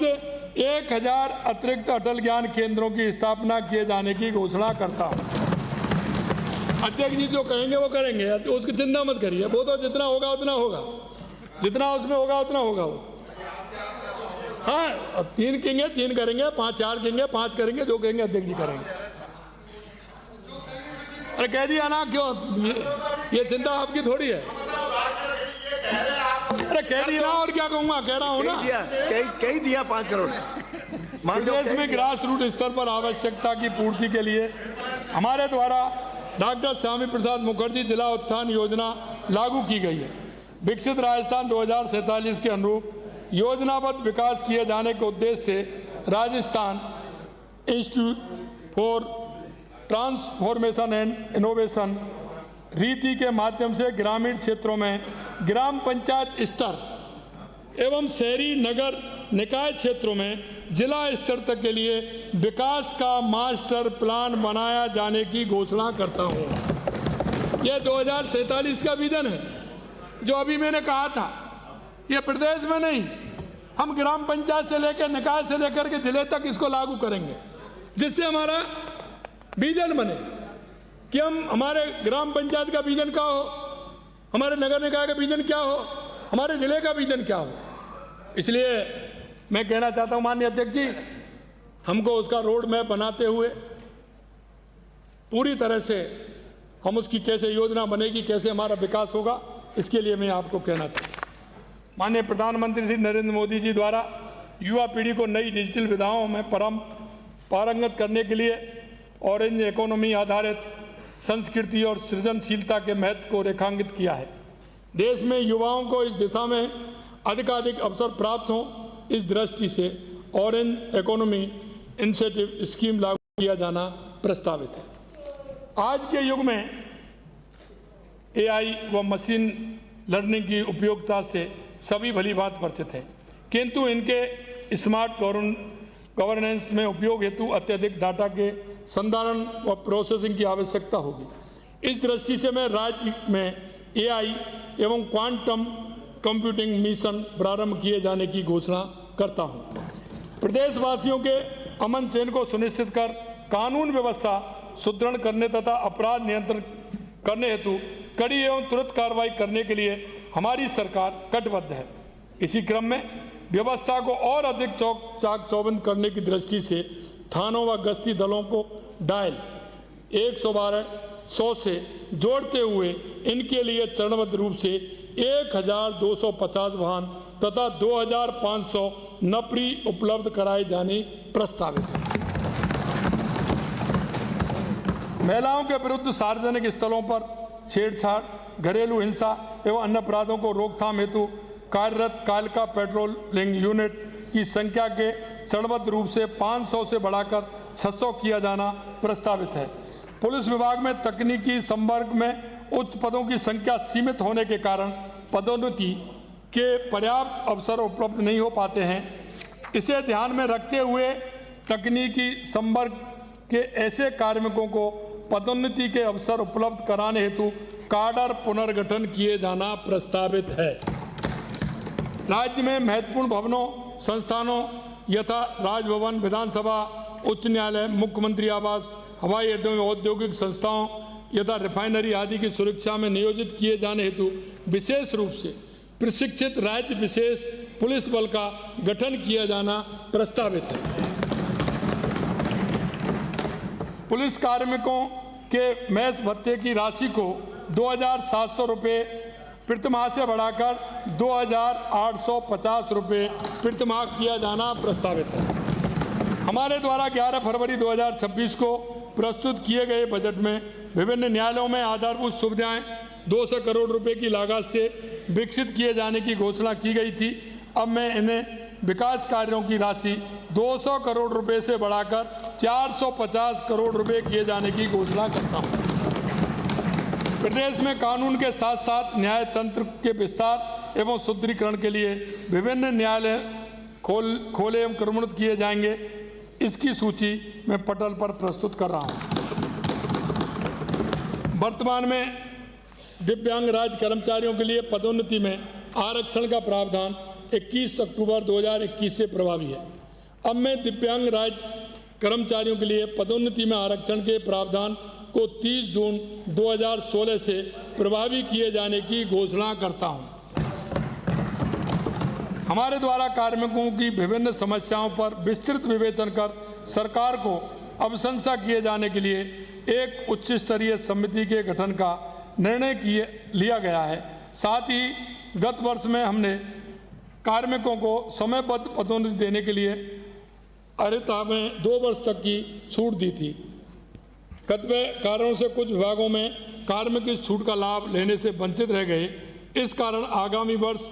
1000 अतिरिक्त अटल ज्ञान केंद्रों की स्थापना किए जाने की घोषणा करता हूँ। अध्यक्ष जी जो कहेंगे वो करेंगे, उसकी चिंता मत करिए। वो तो जितना होगा उतना होगा, जितना उसमें होगा उतना होगा। वो हाँ, 3 कहेंगे 3 करेंगे, 5 4 कहेंगे 5 करेंगे, जो कहेंगे अध्यक्ष जी करेंगे। अरे कह दिया ना, क्यों ये चिंता आपकी थोड़ी है। अरे कह दिया ना, और क्या कहूँगा, कह रहा हूँ ना। कही दिया 5 करोड़। प्रदेश में ग्रास रूट स्तर पर आवश्यकता की पूर्ति के लिए हमारे द्वारा डॉक्टर श्यामी प्रसाद मुखर्जी जिला उत्थान योजना लागू की गई है। विकसित राजस्थान 2047 के अनुरूप योजनाबद्ध विकास किए जाने के उद्देश्य से Rajasthan institute for transformation and innovation रीति के माध्यम से ग्रामीण क्षेत्रों में ग्राम पंचायत स्तर एवं शहरी नगर निकाय क्षेत्रों में जिला स्तर तक के लिए विकास का मास्टर प्लान बनाया जाने की घोषणा करता हूँ। यह 2047 का विजन है जो अभी मैंने कहा था। यह प्रदेश में नहीं, हम ग्राम पंचायत से लेकर निकाय से लेकर के जिले तक इसको लागू करेंगे, जिससे हमारा विजन बने कि हमारे ग्राम पंचायत का विजन क्या हो, हमारे नगर निकाय का विजन क्या हो, हमारे जिले का विजन क्या हो। इसलिए मैं कहना चाहता हूं माननीय अध्यक्ष जी, हमको उसका रोड मैप बनाते हुए पूरी तरह से हम उसकी कैसे योजना बनेगी, कैसे हमारा विकास होगा, इसके लिए मैं आपको कहना चाहता हूँ। माननीय प्रधानमंत्री श्री नरेंद्र मोदी जी द्वारा युवा पीढ़ी को नई डिजिटल विधाओं में पारंगत करने के लिए ऑरेंज इकोनॉमी आधारित संस्कृति और सृजनशीलता के महत्व को रेखांकित किया है। देश में युवाओं को इस दिशा में अधिकाधिक अवसर प्राप्त हों, इस दृष्टि से ऑरेंज इकोनॉमी इंसेंटिव स्कीम लागू किया जाना प्रस्तावित है। आज के युग में एआई व मशीन लर्निंग की उपयोगिता से सभी भली बात परिचित हैं, किंतु इनके स्मार्ट गवर्नेंस में उपयोग हेतु अत्यधिक डाटा के संधारण व प्रोसेसिंग की आवश्यकता होगी। इस दृष्टि से मैं राज्य में एआई एवं क्वांटम कंप्यूटिंग मिशन प्रारंभ किए जाने की घोषणा करता हूं। प्रदेशवासियों के अमन चैन को सुनिश्चित कर कानून व्यवस्था सुदृढ़ करने तथा अपराध नियंत्रण करने हेतु कड़ी एवं तुरंत कार्रवाई करने के लिए हमारी सरकार कटिबद्ध है। इसी क्रम में व्यवस्था को और अधिक चाक चौबंद करने की दृष्टि से थानों व गश्ती दलों को डायल 112-100 से जोड़ते हुए इनके लिए चरणबद्ध रूप से 1250 वाहन तथा 2500 नपरी उपलब्ध कराए जाने प्रस्तावित है। महिलाओं के विरुद्ध सार्वजनिक स्थलों पर छेड़छाड़, घरेलू हिंसा एवं अन्य अपराधों को रोकथाम हेतु कार्यरत कालिका पेट्रोलिंग यूनिट की संख्या के चरणबद्ध रूप से 500 से बढ़ाकर 600 किया जाना प्रस्तावित है। पुलिस विभाग में तकनीकी संवर्ग में उच्च पदों की संख्या सीमित होने के कारण पदोन्नति के पर्याप्त अवसर उपलब्ध नहीं हो पाते हैं। इसे ध्यान में रखते हुए तकनीकी संवर्ग के ऐसे कार्मिकों को पदोन्नति के अवसर उपलब्ध कराने हेतु काडर पुनर्गठन किए जाना प्रस्तावित है। राज्य में महत्वपूर्ण भवनों, संस्थानों यथा राजभवन, विधानसभा, उच्च न्यायालय, मुख्यमंत्री आवास, हवाई अड्डों में औद्योगिक संस्थाओं यथा रिफाइनरी आदि की सुरक्षा में नियोजित किए जाने हेतु विशेष रूप से प्रशिक्षित राज्य विशेष पुलिस बल का गठन किया जाना प्रस्तावित है। पुलिस कार्मिकों के मैस भत्ते की राशि को 2,700 रुपये प्रतिमाह से बढ़ाकर 2,850 रुपये प्रतिमाह किया जाना प्रस्तावित है। हमारे द्वारा 11 फरवरी 2026 को प्रस्तुत किए गए बजट में विभिन्न न्यायालयों में आधारभूत सुविधाएं 200 करोड़ रुपए की लागत से विकसित किए जाने की घोषणा की गई थी। अब मैं इन्हें विकास कार्यों की राशि 200 करोड़ रुपए से बढ़ाकर 450 करोड़ रुपए किए जाने की घोषणा करता हूं। प्रदेश में कानून के साथ साथ न्याय तंत्र के विस्तार एवं सुदृढ़ीकरण के लिए विभिन्न न्यायालय खोले एवं क्रमोन्नत किए जाएंगे। इसकी सूची मैं पटल पर प्रस्तुत कर रहा हूं। वर्तमान में दिव्यांग राज्य कर्मचारियों के लिए पदोन्नति में आरक्षण का प्रावधान 21 अक्टूबर 2021 से प्रभावी है। अब मैं दिव्यांग राज्य कर्मचारियों के लिए पदोन्नति में आरक्षण के प्रावधान को 30 जून 2016 से प्रभावी किए जाने की घोषणा करता हूं। हमारे द्वारा कार्मिकों की विभिन्न समस्याओं पर विस्तृत विवेचन कर सरकार को अनुशंसा किए जाने के लिए एक उच्च स्तरीय समिति के गठन का निर्णय लिया गया है। साथ ही गत वर्ष में हमने कार्मिकों को समयबद्ध पदोन्नति देने के लिए अर्हता में 2 वर्ष तक की छूट दी थी। कतिपय कारणों से कुछ विभागों में कार्मिक इस छूट का लाभ लेने से वंचित रह गए। इस कारण आगामी वर्ष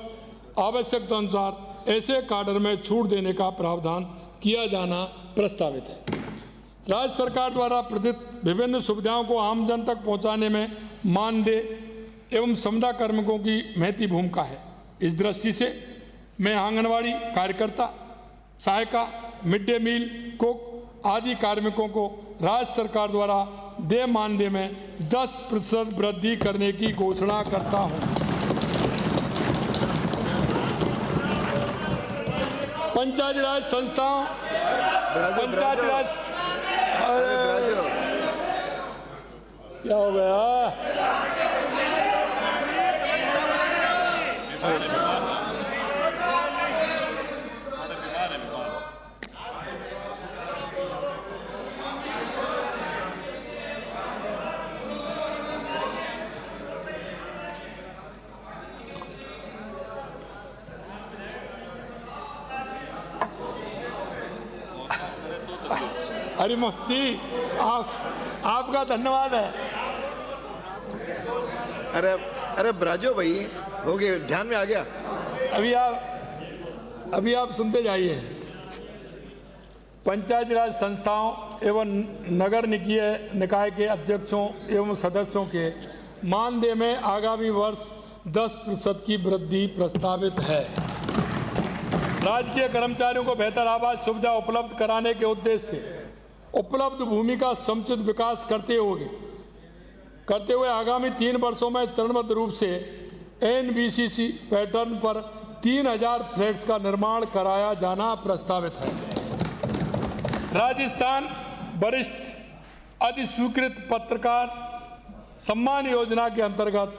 आवश्यकता अनुसार ऐसे काडर में छूट देने का प्रावधान किया जाना प्रस्तावित है। राज्य सरकार द्वारा प्रदत्त विभिन्न सुविधाओं को आम जन तक पहुंचाने में मानदेय एवं संविदा कार्मिकों की महती भूमिका है। इस दृष्टि से मैं आंगनवाड़ी कार्यकर्ता, सहायिका, मिड डे मील कुक आदि कार्मिकों को राज्य सरकार द्वारा देय मानदेय में 10% वृद्धि करने की घोषणा करता हूं। पंचायती राज संस्थाओं, पंचायती राज क्या हो गया? अरे मोदी, आपका धन्यवाद है। अरे ब्राजो भाई, हो गया, ध्यान में आ गया। अभी आप सुनते जाइए। पंचायती राज संस्थाओं एवं नगर निकाय के अध्यक्षों एवं सदस्यों के मानदेय में आगामी वर्ष 10% की वृद्धि प्रस्तावित है। राजकीय कर्मचारियों को बेहतर आवास सुविधा उपलब्ध कराने के उद्देश्य से उपलब्ध भूमि का समुचित विकास करते हुए आगामी 3 वर्षों में चरणबद्ध रूप से NBCC पैटर्न पर 3000 फ्लैट्स का निर्माण कराया जाना प्रस्तावित है। राजस्थान वरिष्ठ अधिस्वीकृत पत्रकार सम्मान योजना के अंतर्गत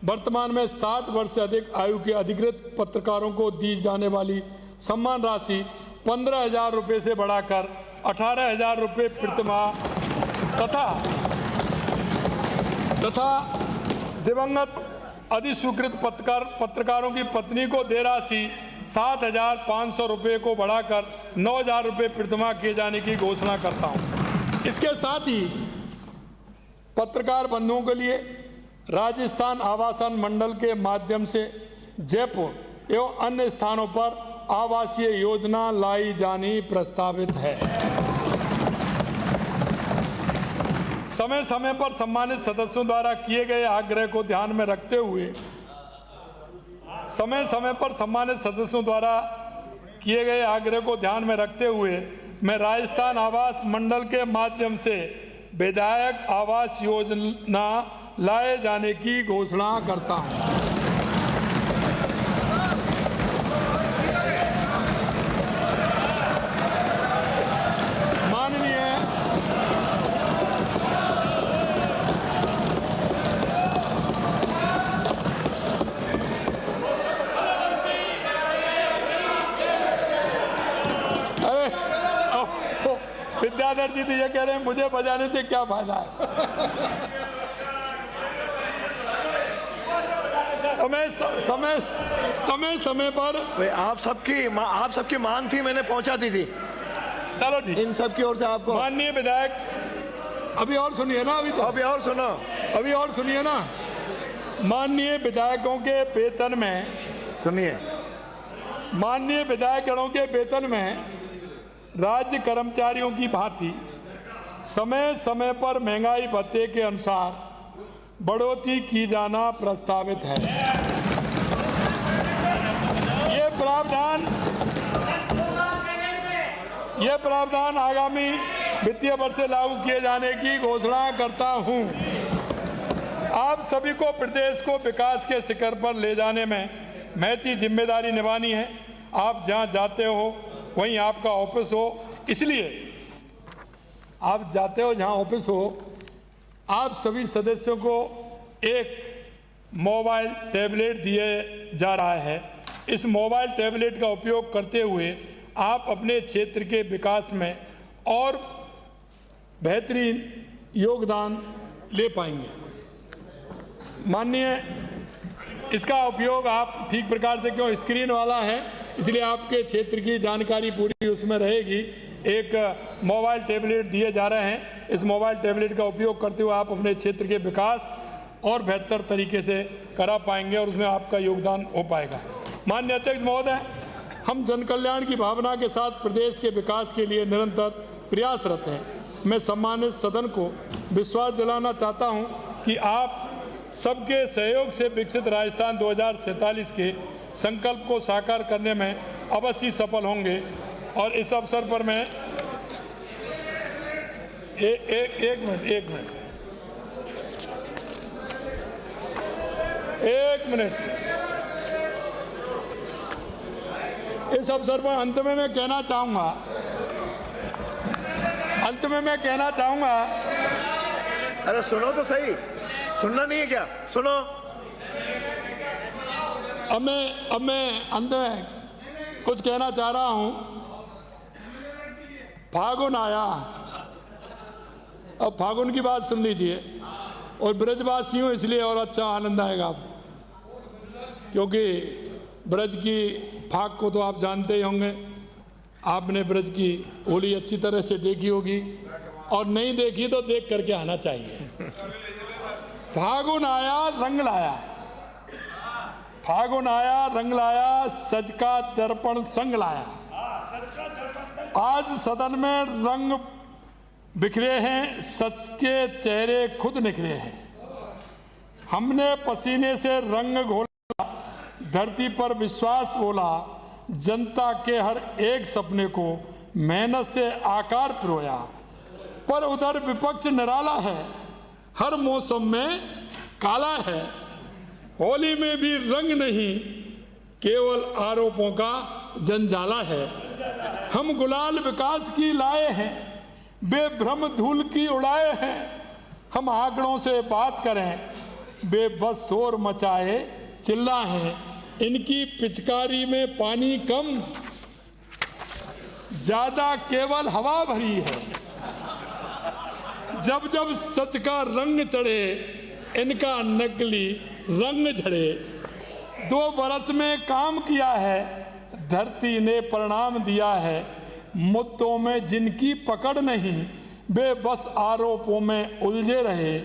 वर्तमान में 60 वर्ष से अधिक आयु के अधिकृत पत्रकारों को दी जाने वाली सम्मान राशि 15,000 रुपये से बढ़ाकर 18,000 रुपये प्रतिमाह तथा दिवंगत अधिस्वीकृत पत्रकारों की पत्नी को देय राशि 7,500 रुपये को बढ़ाकर 9,000 रुपये प्रतिमाह किए जाने की घोषणा करता हूं। इसके साथ ही पत्रकार बंधुओं के लिए राजस्थान आवासन मंडल के माध्यम से जयपुर एवं अन्य स्थानों पर आवासीय योजना लाई जानी प्रस्तावित है। समय समय पर सम्मानित सदस्यों द्वारा किए गए आग्रह को ध्यान में रखते हुए मैं राजस्थान आवास मंडल के माध्यम से विधायक आवास योजना लाए जाने की घोषणा करता हूं। विद्याधर जी तो ये कह रहे हैं मुझे बजाने से क्या फायदा है। समय पर आप सबकी मांग थी, मैंने पहुंचा दी थी। चलो ठीक, इन सब की ओर से आपको माननीय विधायक अभी और सुनिए ना। अभी और सुनिए ना। माननीय विधायकों के वेतन में सुनिए, माननीय विधायकगणों के वेतन में राज्य कर्मचारियों की भांति समय समय पर महंगाई भत्ते के अनुसार बढ़ोतरी की जाना प्रस्तावित है। ये प्रावधान आगामी वित्तीय वर्ष से लागू किए जाने की घोषणा करता हूं। आप सभी को प्रदेश को विकास के शिखर पर ले जाने में महती जिम्मेदारी निभानी है। आप जहां जाते हो वहीं आपका ऑफिस हो, इसलिए आप जाते हो जहां ऑफिस हो, आप सभी सदस्यों को एक मोबाइल टैबलेट दिए जा रहा है। इस मोबाइल टैबलेट का उपयोग करते हुए आप अपने क्षेत्र के विकास में और बेहतरीन योगदान ले पाएंगे। माननीय, इसका उपयोग आप ठीक प्रकार से, क्यों स्क्रीन वाला है इसलिए आपके क्षेत्र की जानकारी पूरी उसमें रहेगी। एक मोबाइल टैबलेट दिए जा रहे हैं। इस मोबाइल टैबलेट का उपयोग करते हुए आप अपने क्षेत्र के विकास और बेहतर तरीके से करा पाएंगे और उसमें आपका योगदान हो पाएगा। माननीय अध्यक्ष महोदय, हम जन कल्याण की भावना के साथ प्रदेश के विकास के लिए निरंतर प्रयासरत हैं। मैं सम्मानित सदन को विश्वास दिलाना चाहता हूं कि आप सबके सहयोग से विकसित राजस्थान 2047 के संकल्प को साकार करने में अवश्य सफल होंगे। और इस अवसर पर मैं एक मिनट इस अवसर पर अंत में मैं कहना चाहूंगा अरे सुनो तो सही, सुनना नहीं है क्या? सुनो। अब मैं अंत में कुछ कहना चाह रहा हूं। फागुन आया, अब फागुन की बात सुन लीजिए। और ब्रजवासी हूँ इसलिए और अच्छा आनंद आएगा आपको, क्योंकि ब्रज की फाग को तो आप जानते ही होंगे। आपने ब्रज की होली अच्छी तरह से देखी होगी, और नहीं देखी तो देख करके आना चाहिए। फागुन आया रंग लाया, फागुन आया रंग लाया, सज का दर्पण संग लाया। आज सदन में रंग बिखरे हैं, सच के चेहरे खुद निखरे हैं। हमने पसीने से रंग घोला, धरती पर विश्वास बोला, जनता के हर एक सपने को मेहनत से आकार पिरोया। पर उधर विपक्ष निराला है, हर मौसम में काला है। होली में भी रंग नहीं, केवल आरोपों का जंजाला है। हम गुलाल विकास की लाए हैं, बेभ्रम धूल की उड़ाए हैं। हम आंकड़ों से बात करें, बेबस शोर मचाए चिल्लाएं। इनकी पिचकारी में पानी कम, ज्यादा केवल हवा भरी है। जब जब सच का रंग चढ़े, इनका नकली रंग झड़े। 2 बरस में काम किया है, धरती ने परिणाम दिया है। मुद्दों में जिनकी पकड़ नहीं, बेबस आरोपों में उलझे रहे।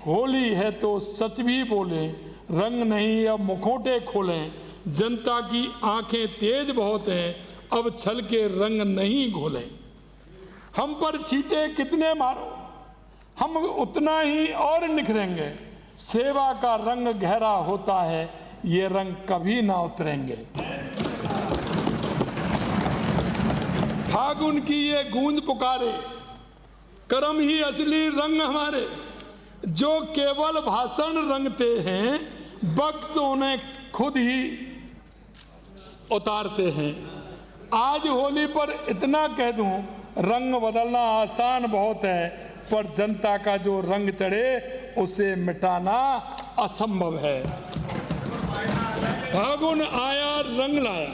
होली है तो सच भी बोले, रंग नहीं अब मुखौटे खोलें। जनता की आंखें तेज बहुत हैं, अब छल के रंग नहीं घोलें। हम पर छींटे कितने मारो, हम उतना ही और निखरेंगे। सेवा का रंग गहरा होता है, ये रंग कभी ना उतरेंगे। फागुन की ये गूंज पुकारे, कर्म ही असली रंग हमारे। जो केवल भाषण रंगते हैं, वक्त उन्हें खुद ही उतारते हैं। आज होली पर इतना कह दूं, रंग बदलना आसान बहुत है, पर जनता का जो रंग चढ़े उसे मिटाना असंभव है। फागुन आया रंग लाया,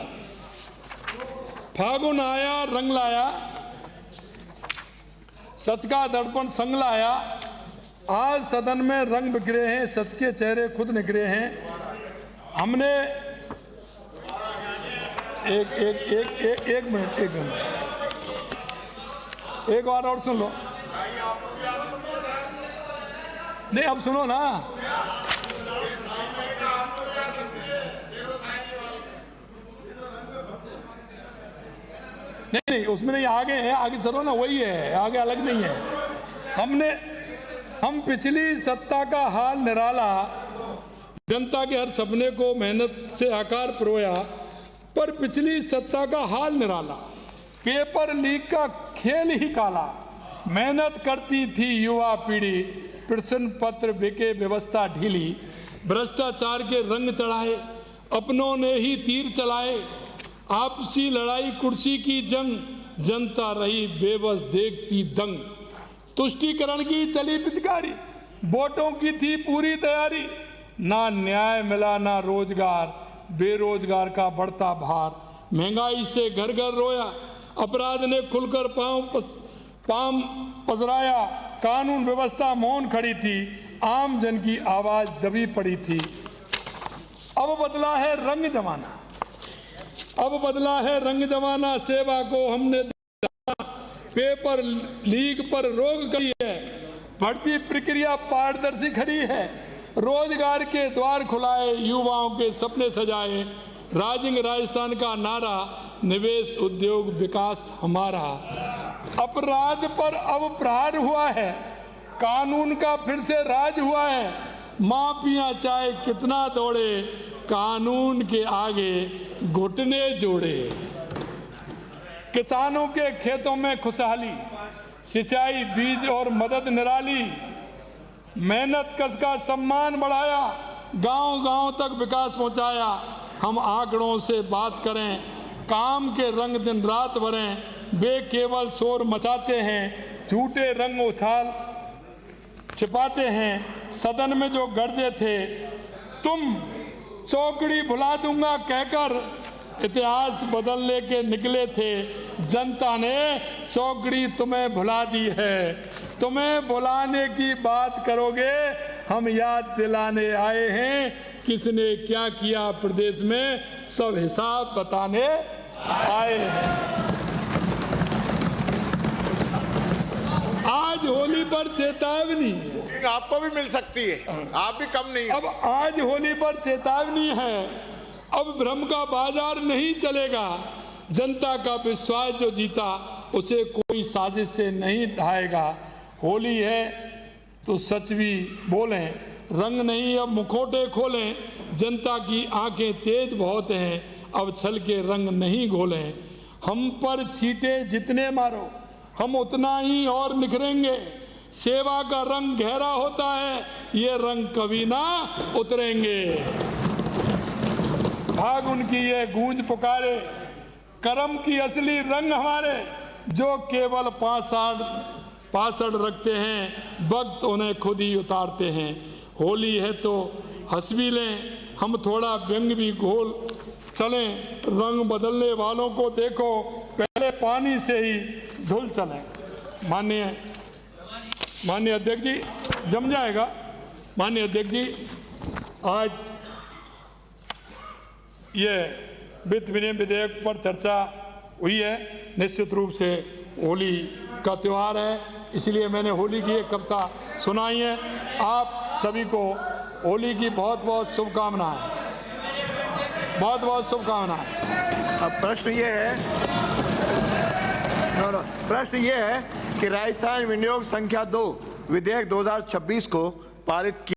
फागुन आया रंग लाया, सच का दर्पण संग लाया। आज सदन में रंग बिखरे हैं, सच के चेहरे खुद निखरे हैं। हमने एक मिनट एक बार और सुन लो। नहीं अब सुनो ना, नहीं, उसमें नहीं, आगे है, आगे चलो ना, वही है, आगे अलग नहीं है। हम पिछली सत्ता का हाल निराला, जनता के हर सपने को मेहनत से आकार परोया, पर पिछली सत्ता का हाल निराला, पेपर लीक का खेल ही काला। मेहनत करती थी युवा पीढ़ी, प्रश्न पत्र बिके, व्यवस्था ढीली, भ्रष्टाचार के रंग चढ़ाए, अपनों ने ही तीर चलाए, आपसी लड़ाई कुर्सी की जंग, जनता रही बेबस देखती दंग। तुष्टीकरण की चली पिचकारी, वोटों की थी पूरी तैयारी, ना न्याय मिला ना रोजगार, बेरोजगार का बढ़ता भार, महंगाई से घर घर रोया, अपराध ने खुलकर पांव पसराया, कानून व्यवस्था मौन खड़ी थी, आम जन की आवाज दबी पड़ी थी। अब बदला है रंग जमाना, अब बदला है रंग जमाना, सेवा को हमने पेपर लीक पर रोक करी है, भर्ती प्रक्रिया पारदर्शी खड़ी है, रोजगार के द्वार खुलाए, युवाओं के सपने सजाए, राजिंग राजस्थान का नारा, निवेश उद्योग विकास हमारा। अपराध पर अब प्रहार हुआ है, कानून का फिर से राज हुआ है, माफिया चाहे कितना दौड़े, कानून के आगे घुटने जोड़े। किसानों के खेतों में खुशहाली, सिंचाई बीज और मदद निराली, मेहनत कस का सम्मान बढ़ाया, गांव गांव तक विकास पहुंचाया। हम आंकड़ों से बात करें, काम के रंग दिन रात भरें, वे केवल शोर मचाते हैं, झूठे रंग उछाल छिपाते हैं। सदन में जो गरजे थे, तुम चौकड़ी भुला दूंगा कहकर, इतिहास बदलने के निकले थे, जनता ने चौकड़ी तुम्हें भुला दी है। तुम्हें बुलाने की बात करोगे, हम याद दिलाने आए हैं, किसने क्या किया प्रदेश में, सब हिसाब बताने आए हैं। आज होली पर चेतावनी, आपको भी मिल सकती है, आप भी कम नहीं। अब आज होली पर चेतावनी है, अब भ्रम का बाजार नहीं चलेगा, जनता का विश्वास जो जीता उसे कोई साजिश से नहीं ढाएगा। होली है तो सच भी बोलें, रंग नहीं अब मुखौटे खोलें, जनता की आंखें तेज बहुत हैं, अब छल के रंग नहीं घोलें। हम पर छींटे जितने मारो, हम उतना ही और निखरेंगे, सेवा का रंग गहरा होता है, ये रंग कभी ना उतरेंगे। फागुन की ये गूंज पुकारे, करम की असली रंग हमारे, जो केवल पासड़ रखते हैं, वक्त उन्हें खुद ही उतारते हैं। होली है तो हंस भी लें, हम थोड़ा व्यंग भी घोल चलें, रंग बदलने वालों को देखो, पहले पानी से ही धुल चलें। माननीय अध्यक्ष जी, जम जाएगा। माननीय अध्यक्ष जी, आज ये वित्त विनियम विधेयक पर चर्चा हुई है। निश्चित रूप से होली का त्यौहार है, इसलिए मैंने होली की एक कविता सुनाई है। आप सभी को होली की बहुत बहुत शुभकामनाएं, बहुत बहुत शुभकामनाएं। अब प्रश्न ये है कि राजस्थान विनियोग संख्या 2 विधेयक 2026 को पारित किया